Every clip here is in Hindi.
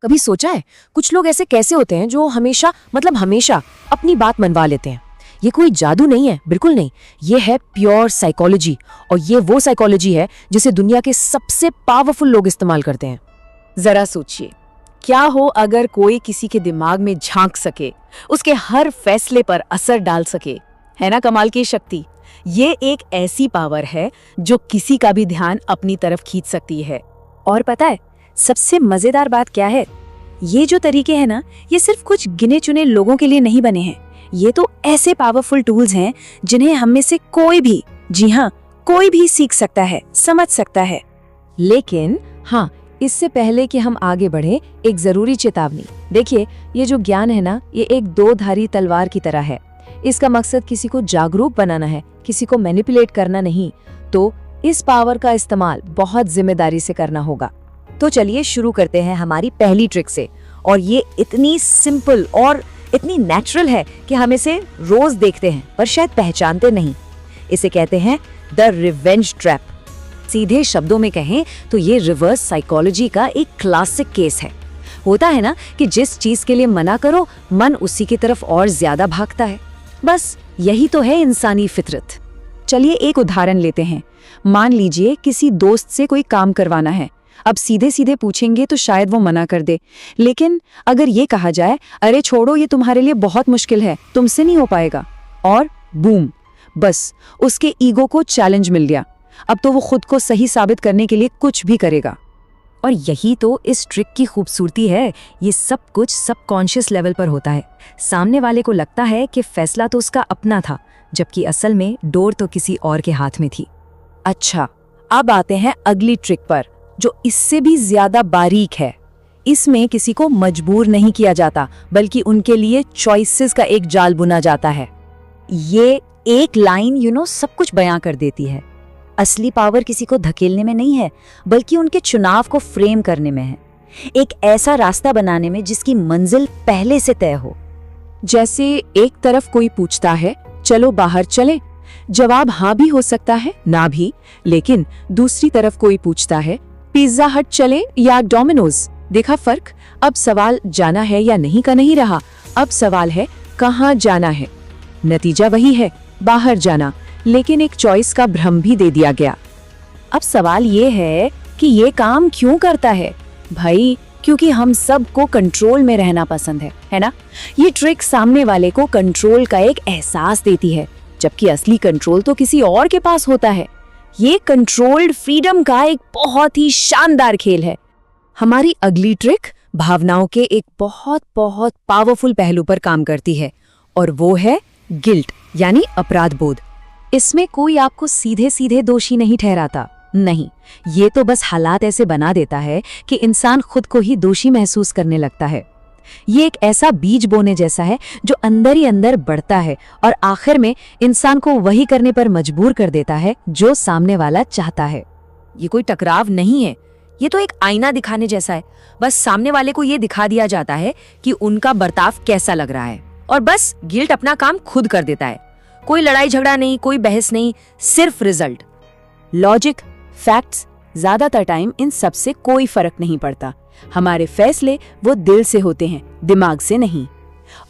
कभी सोचा है कुछ लोग ऐसे कैसे होते हैं जो हमेशा अपनी बात मनवा लेते हैं। ये कोई जादू नहीं है, बिल्कुल नहीं। ये है प्योर साइकोलॉजी, और ये वो साइकोलॉजी है जिसे दुनिया के सबसे पावरफुल लोग इस्तेमाल करते हैं। जरा सोचिए, क्या हो अगर कोई किसी के दिमाग में झांक सके, उसके हर फैसले पर असर डाल सके। है ना कमाल की शक्ति। ये एक ऐसी पावर है जो किसी का भी ध्यान अपनी तरफ खींच सकती है। और पता है सबसे मजेदार बात क्या है? ये जो तरीके हैं ना, ये सिर्फ कुछ गिने चुने लोगों के लिए नहीं बने हैं। ये तो ऐसे पावरफुल टूल्स हैं जिन्हें हम में से कोई भी, जी हाँ, कोई भी सीख सकता है, समझ सकता है। लेकिन हाँ, इससे पहले कि हम आगे बढ़े, एक जरूरी चेतावनी। देखिए, ये जो ज्ञान है ना, ये एक दो धारी तलवार की तरह है। इसका मकसद किसी को जागरूक बनाना है, किसी को मैनिपुलेट करना नहीं। तो इस पावर का इस्तेमाल बहुत जिम्मेदारी से करना होगा। तो चलिए शुरू करते हैं हमारी पहली ट्रिक से। और ये इतनी सिंपल और इतनी नेचुरल है कि हम इसे रोज देखते हैं पर शायद पहचानते नहीं। इसे कहते हैं द रिवेंज ट्रैप। सीधे शब्दों में कहें तो ये रिवर्स साइकोलॉजी का एक क्लासिक केस है। होता है ना कि जिस चीज के लिए मना करो, मन उसी की तरफ और ज्यादा भागता है। बस यही तो है इंसानी फितरत। चलिए एक उदाहरण लेते हैं। मान लीजिए किसी दोस्त से कोई काम करवाना है। अब सीधे सीधे पूछेंगे तो शायद वो मना कर दे, लेकिन अगर ये कहा जाए, अरे छोड़ो, ये तुम्हारे लिए बहुत मुश्किल है, तुमसे नहीं हो पाएगा, और बूम, बस उसके ईगो को चैलेंज मिल गया। अब तो वो खुद को सही साबित करने के लिए कुछ भी करेगा। और यही तो इस ट्रिक की खूबसूरती है। ये सब कुछ सबकॉन्शियस लेवल पर होता है। सामने वाले को लगता है कि फैसला तो उसका अपना था, जबकि असल में डोर तो किसी और के हाथ में थी। अच्छा, अब आते हैं अगली ट्रिक पर, जो इससे भी ज्यादा बारीक है। इसमें किसी को मजबूर नहीं किया जाता, बल्कि उनके लिए चॉइसेस का एक जाल बुना जाता है। ये एक लाइन सब कुछ बयां कर देती है। असली पावर किसी को धकेलने में नहीं है, बल्कि उनके चुनाव को फ्रेम करने में है। एक ऐसा रास्ता बनाने में जिसकी मंजिल पहले से तय हो। जैसे एक तरफ कोई पूछता है, चलो बाहर चलें। जवाब हाँ भी हो सकता है, ना भी। लेकिन दूसरी तरफ कोई पूछता है, पिज्जा हट चले या डोमिनोज। देखा फर्क? अब सवाल जाना है या नहीं का नहीं रहा, अब सवाल है कहाँ जाना है। नतीजा वही है, बाहर जाना, लेकिन एक चॉइस का भ्रम भी दे दिया गया। अब सवाल ये है कि ये काम क्यों करता है? भाई, क्योंकि हम सबको कंट्रोल में रहना पसंद है ना? ये ट्रिक सामने वाले को कंट्रोल का एक एहसास देती है, जबकि असली कंट्रोल तो किसी और के पास होता है। ये कंट्रोल्ड फ्रीडम का एक बहुत ही शानदार खेल है। हमारी अगली ट्रिक भावनाओं के एक बहुत बहुत पावरफुल पहलू पर काम करती है, और वो है गिल्ट, यानी अपराध बोध। इसमें कोई आपको सीधे सीधे दोषी नहीं ठहराता, नहीं, ये तो बस हालात ऐसे बना देता है कि इंसान खुद को ही दोषी महसूस करने लगता है। ये एक ऐसा बीज बोने जैसा है जो अंदर ही अंदर बढ़ता है और आखिर में इंसान को वही करने पर मजबूर कर देता है जो सामने वाला चाहता है। ये कोई टकराव नहीं है, ये तो एक आईना दिखाने जैसा है। बस सामने वाले को ये दिखा दिया जाता है कि उनका बर्ताव कैसा लग रहा है, और बस गिल्ट अपना काम खुद कर देता है। कोई लड़ाई झगड़ा नहीं, कोई बहस नहीं, सिर्फ रिजल्ट। लॉजिक, फैक्ट्स, ज्यादातर टाइम इन सब से कोई फर्क नहीं पड़ता। हमारे फैसले वो दिल से होते हैं, दिमाग से नहीं।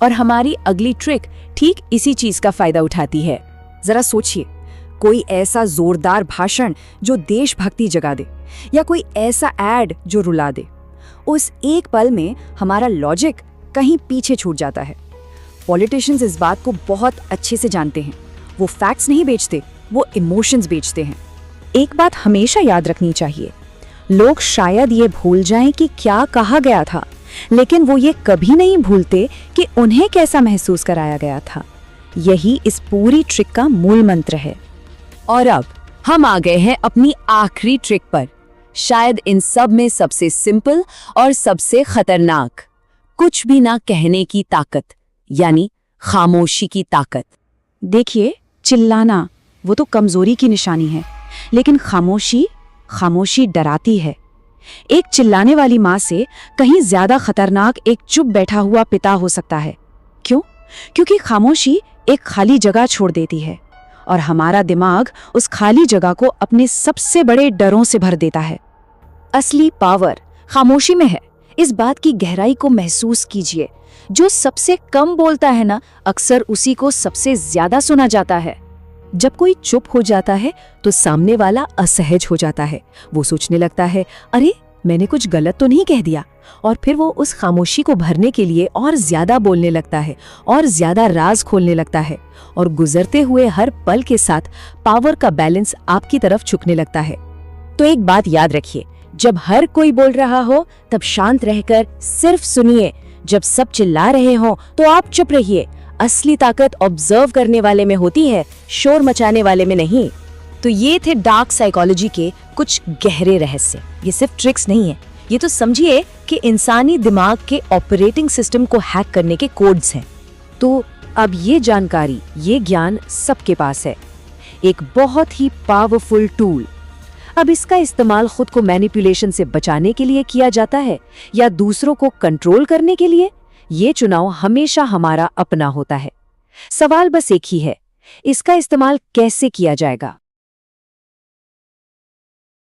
और हमारी अगली ट्रिक ठीक इसी चीज का फायदा उठाती है। जरा सोचिए, कोई ऐसा जोरदार भाषण जो देशभक्ति जगा दे, या कोई ऐसा एड जो रुला दे। उस एक पल में हमारा लॉजिक कहीं पीछे छूट जाता है। पॉलिटिशियंस इस बात को बहुत अच्छे से जानते हैं। वो फैक्ट्स नहीं बेचते, वो इमोशंस बेचते हैं। एक बात हमेशा याद रखनी चाहिए, लोग शायद ये भूल जाएं कि क्या कहा गया था, लेकिन वो ये कभी नहीं भूलते कि उन्हें कैसा महसूस कराया गया था। यही इस पूरी ट्रिक का मूल मंत्र है। और अब हम आ गए हैं अपनी आखिरी ट्रिक पर, शायद इन सब में सबसे सिंपल और सबसे खतरनाक, कुछ भी ना कहने की ताकत, यानी खामोशी की ताकत। देखिए, चिल्लाना वो तो कमजोरी की निशानी है, लेकिन खामोशी डराती है। एक चिल्लाने वाली माँ से कहीं ज्यादा खतरनाक एक चुप बैठा हुआ पिता हो सकता है। क्यों? क्योंकि खामोशी एक खाली जगह छोड़ देती है, और हमारा दिमाग उस खाली जगह को अपने सबसे बड़े डरों से भर देता है। असली पावर खामोशी में है, इस बात की गहराई को महसूस कीजिए। जो सबसे कम बोलता है ना, अक्सर उसी को सबसे ज्यादा सुना जाता है। जब कोई चुप हो जाता है तो सामने वाला असहज हो जाता है। वो सोचने लगता है, अरे मैंने कुछ गलत तो नहीं कह दिया, और फिर वो उस खामोशी को भरने के लिए और ज्यादा बोलने लगता है और ज्यादा राज खोलने लगता है, और गुजरते हुए हर पल के साथ पावर का बैलेंस आपकी तरफ झुकने लगता है। तो एक बात याद रखिए, जब हर कोई बोल रहा हो तब शांत रहकर सिर्फ सुनिए। जब सब चिल्ला रहे हो तो आप चुप रहिए। असली ताकत ऑब्जर्व करने वाले में होती है, शोर मचाने वाले में नहीं। तो ये थे डार्क साइकोलॉजी के कुछ गहरे रहस्य। ये सिर्फ ट्रिक्स नहीं है, ये तो समझिए कि इंसानी दिमाग के ऑपरेटिंग सिस्टम को हैक करने के कोड्स हैं। तो अब ये जानकारी, ये ज्ञान सबके पास है, एक बहुत ही पावरफुल टूल। अब इसका इस्तेमाल खुद को मैनिपुलेशन से बचाने के लिए किया जाता है या दूसरों को कंट्रोल करने के लिए, ये चुनाव हमेशा हमारा अपना होता है। सवाल बस एक ही है, इसका इस्तेमाल कैसे किया जाएगा।